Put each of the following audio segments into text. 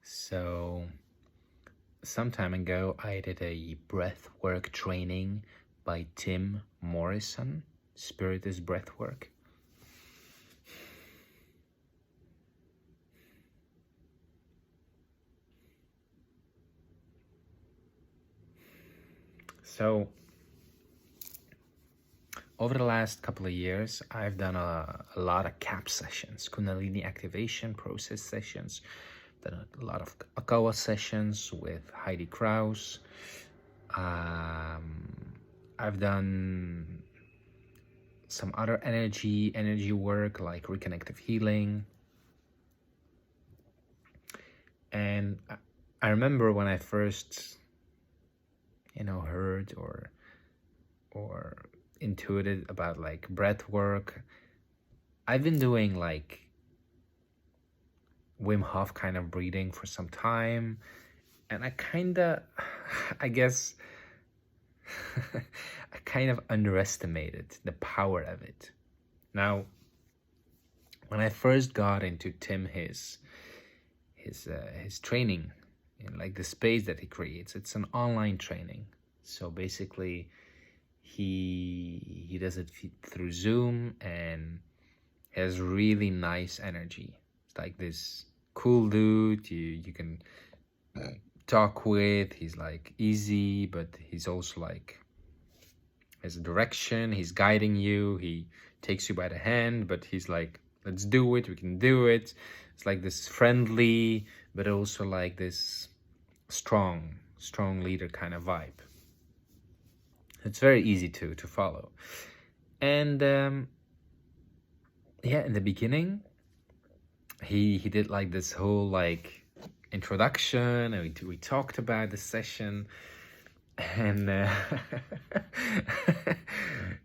So, some time ago, I did a breathwork training by Tim Morrison, spiritus breathwork. So, over the last couple of years, I've done a lot of CAP sessions, Kundalini activation process sessions, done a lot of Akawa sessions with Heidi Kraus. I've done some other energy work like reconnective healing. And I remember when I first, heard or intuited about like breath work. I've been doing like Wim Hof kind of breathing for some time, and I guess I kind of underestimated the power of it. Now, when I first got into his training, in like the space that he creates, it's an online training. So basically, he does it through Zoom and has really nice energy. It's like this cool dude you can talk with. He's like easy, but he's also like has a direction. He's guiding you. He takes you by the hand, but he's like, let's do it. We can do it. It's like this friendly, but also like this strong leader kind of vibe. It's very easy to follow. And in the beginning, he did like this whole like introduction, and we talked about the session, and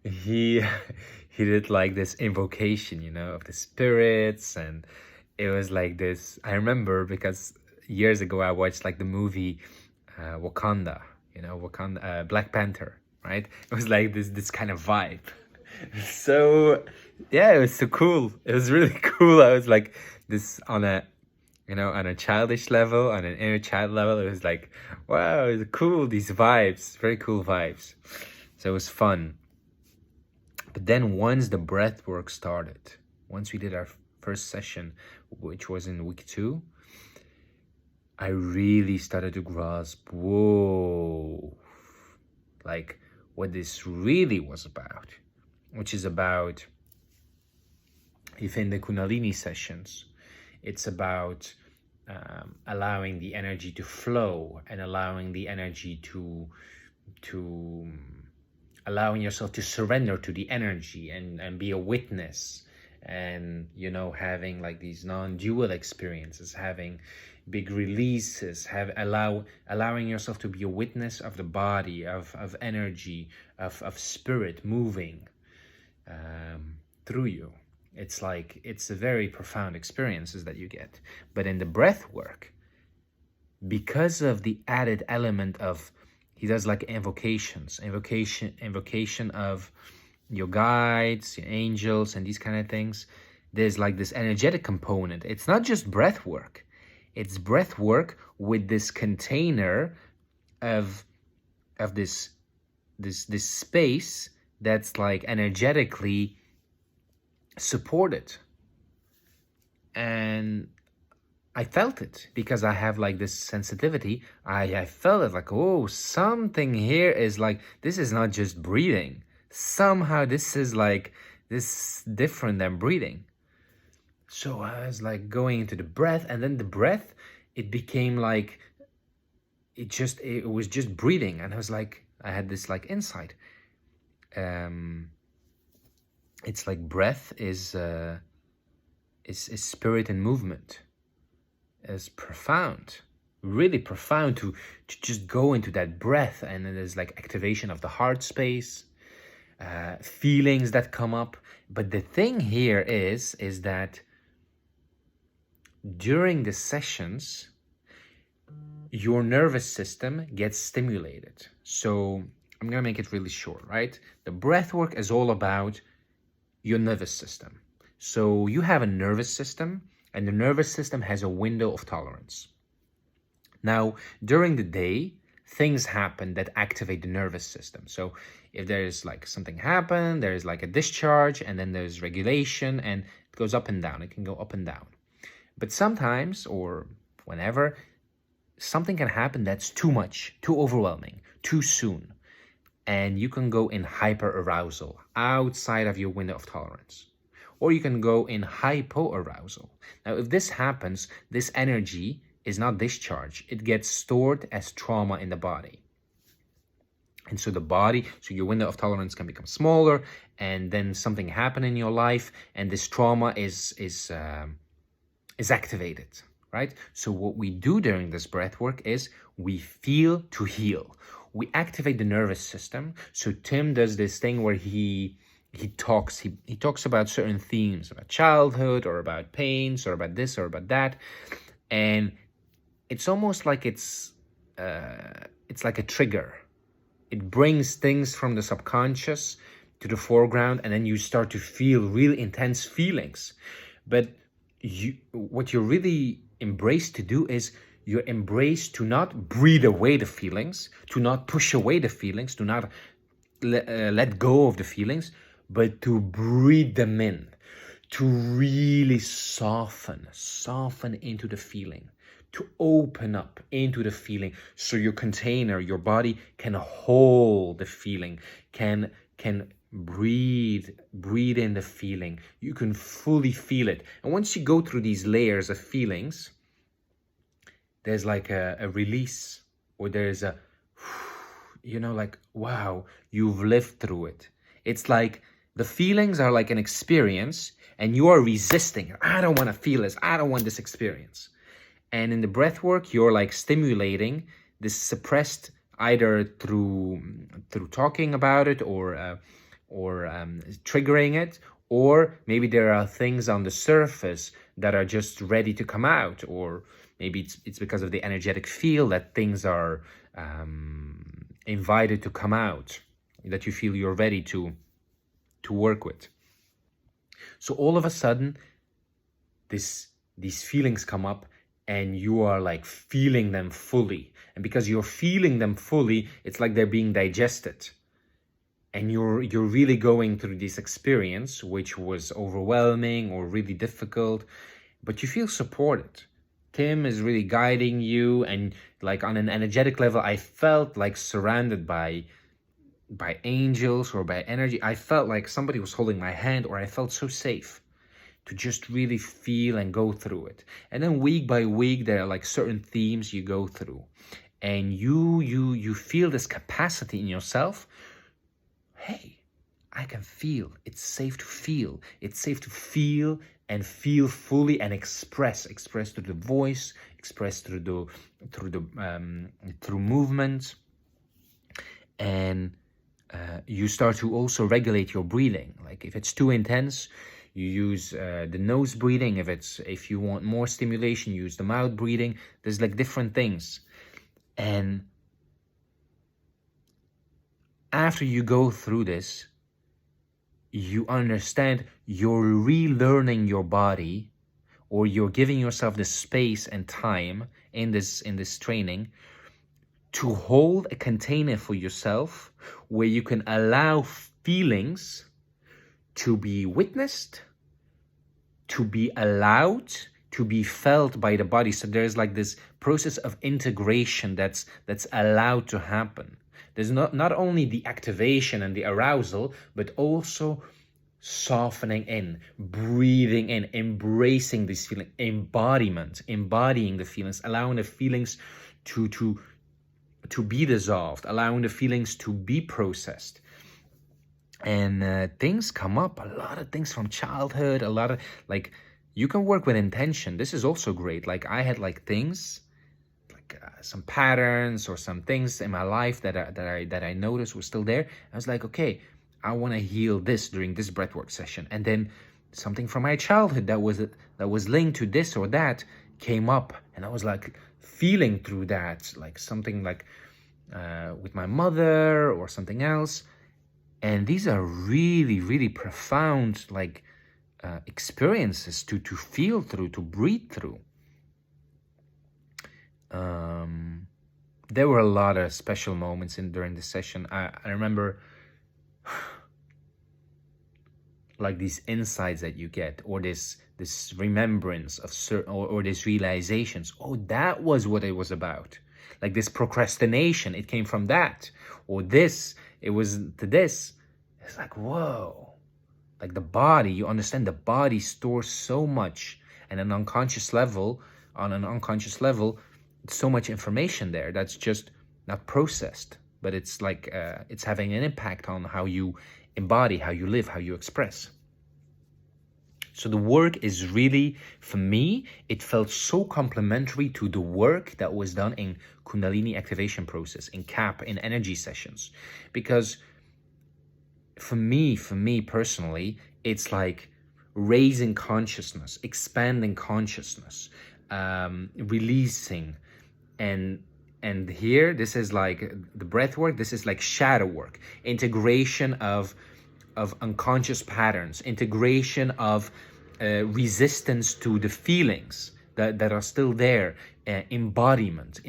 he did like this invocation, of the spirits, and it was like this. I remember because years ago I watched like the movie Wakanda, Black Panther, right? It was like this kind of vibe. So yeah, it was so cool. It was really cool. I was like this on a childish level, on an inner child level. It was like, wow, it's cool, these vibes, very cool vibes. So it was fun. But then once the breath work started, once we did our first session, which was in week 2, I really started to grasp, whoa, like what this really was about, which is about, if in the Kundalini sessions, it's about allowing the energy to flow and allowing the energy to allowing yourself to surrender to the energy and be a witness, and having like these non-dual experiences, having big releases, allowing yourself to be a witness of the body, of energy, of spirit moving through you. It's a very profound experiences that you get. But in the breath work, because of the added element of, he does like invocation of your guides, your angels, and these kind of things. There's like this energetic component. It's not just breath work. It's breath work with this container of this space that's like energetically supported. And I felt it because I have like this sensitivity. I felt it like, oh, something here is like, this is not just breathing. Somehow this is like, this different than breathing. So I was like going into the breath, and then the breath, it became like, it was just breathing. And I was like, I had this like insight. It's like breath is spirit and movement. Is profound, really profound to just go into that breath, and there's like activation of the heart space, feelings that come up. But the thing here is that during the sessions, your nervous system gets stimulated. So I'm gonna make it really short, right? The breath work is all about your nervous system. So you have a nervous system, and the nervous system has a window of tolerance. Now, during the day, things happen that activate the nervous system. So if there's like something happen, there's like a discharge, and then there's regulation, and it goes up and down. It can go up and down. But sometimes, or whenever, something can happen that's too much, too overwhelming, too soon. And you can go in hyper arousal outside of your window of tolerance. Or you can go in hypo arousal. Now, if this happens, this energy is not discharged. It gets stored as trauma in the body. And so your window of tolerance can become smaller, and then something happen in your life, and this trauma is activated, right? So what we do during this breath work is we feel to heal. We activate the nervous system. So Tim does this thing where he talks about certain themes, about childhood, or about pains, or about this, or about that, and it's almost like it's like a trigger. It brings things from the subconscious to the foreground, and then you start to feel really intense feelings. But what you're really embraced to do is you're embraced to not breathe away the feelings, to not push away the feelings, to not let go of the feelings, but to breathe them in, to really soften into the feeling, to open up into the feeling, so your container, your body can hold the feeling, can breathe in the feeling. You can fully feel it. And once you go through these layers of feelings, there's like a release, or there's a, like, wow, you've lived through it. It's like the feelings are like an experience, and you are resisting. I don't want to feel this. I don't want this experience. And in the breath work, you're like stimulating this suppressed, either through talking about it, or triggering it, or maybe there are things on the surface that are just ready to come out, or maybe it's because of the energetic field that things are invited to come out, that you feel you're ready to work with. So all of a sudden, these feelings come up, and you are like feeling them fully. And because you're feeling them fully, it's like they're being digested. And you're really going through this experience, which was overwhelming or really difficult, but you feel supported. Tim is really guiding you, and like on an energetic level, I felt like surrounded by angels or by energy. I felt like somebody was holding my hand, or I felt so safe to just really feel and go through it. And then week by week, there are like certain themes you go through, and you feel this capacity in yourself. Hey, I can feel. It's safe to feel. It's safe to feel and feel fully, and express through the voice, express through movement, and you start to also regulate your breathing. Like if it's too intense, you use the nose breathing. If you want more stimulation, you use the mouth breathing. There's like different things. And after you go through this, you understand you're relearning your body, or you're giving yourself the space and time in this training to hold a container for yourself, where you can allow feelings to be witnessed, to be allowed, to be felt by the body. So there's like this process of integration that's allowed to happen. There's not only the activation and the arousal, but also softening in, breathing in, embracing this feeling, embodying the feelings, allowing the feelings to be dissolved, allowing the feelings to be processed. And things come up, a lot of things from childhood, a lot of, like, you can work with intention. This is also great. Like I had like things, like some patterns or some things in my life that I noticed was still there. I was like, okay, I want to heal this during this breathwork session. And then something from my childhood that was linked to this or that came up, and I was like feeling through that, like something like with my mother or something else. And these are really, really profound, like experiences to feel through, to breathe through. there were a lot of special moments during the session. I remember like these insights that you get, or this remembrance of certain, or these realizations. Oh, that was what it was about. Like this procrastination, it came from that, or this, it was to this. It's like, whoa. Like the body, you understand the body stores so much, and on an unconscious level, so much information there that's just not processed, but it's like it's having an impact on how you embody, how you live, how you express. So the work is really, for me, it felt so complementary to the work that was done in Kundalini activation process, in CAP, in energy sessions. Because for me personally, it's like raising consciousness, expanding consciousness, releasing, and here this is like the breath work. This is like shadow work, integration of unconscious patterns, integration of resistance to the feelings that are still there, embodiment.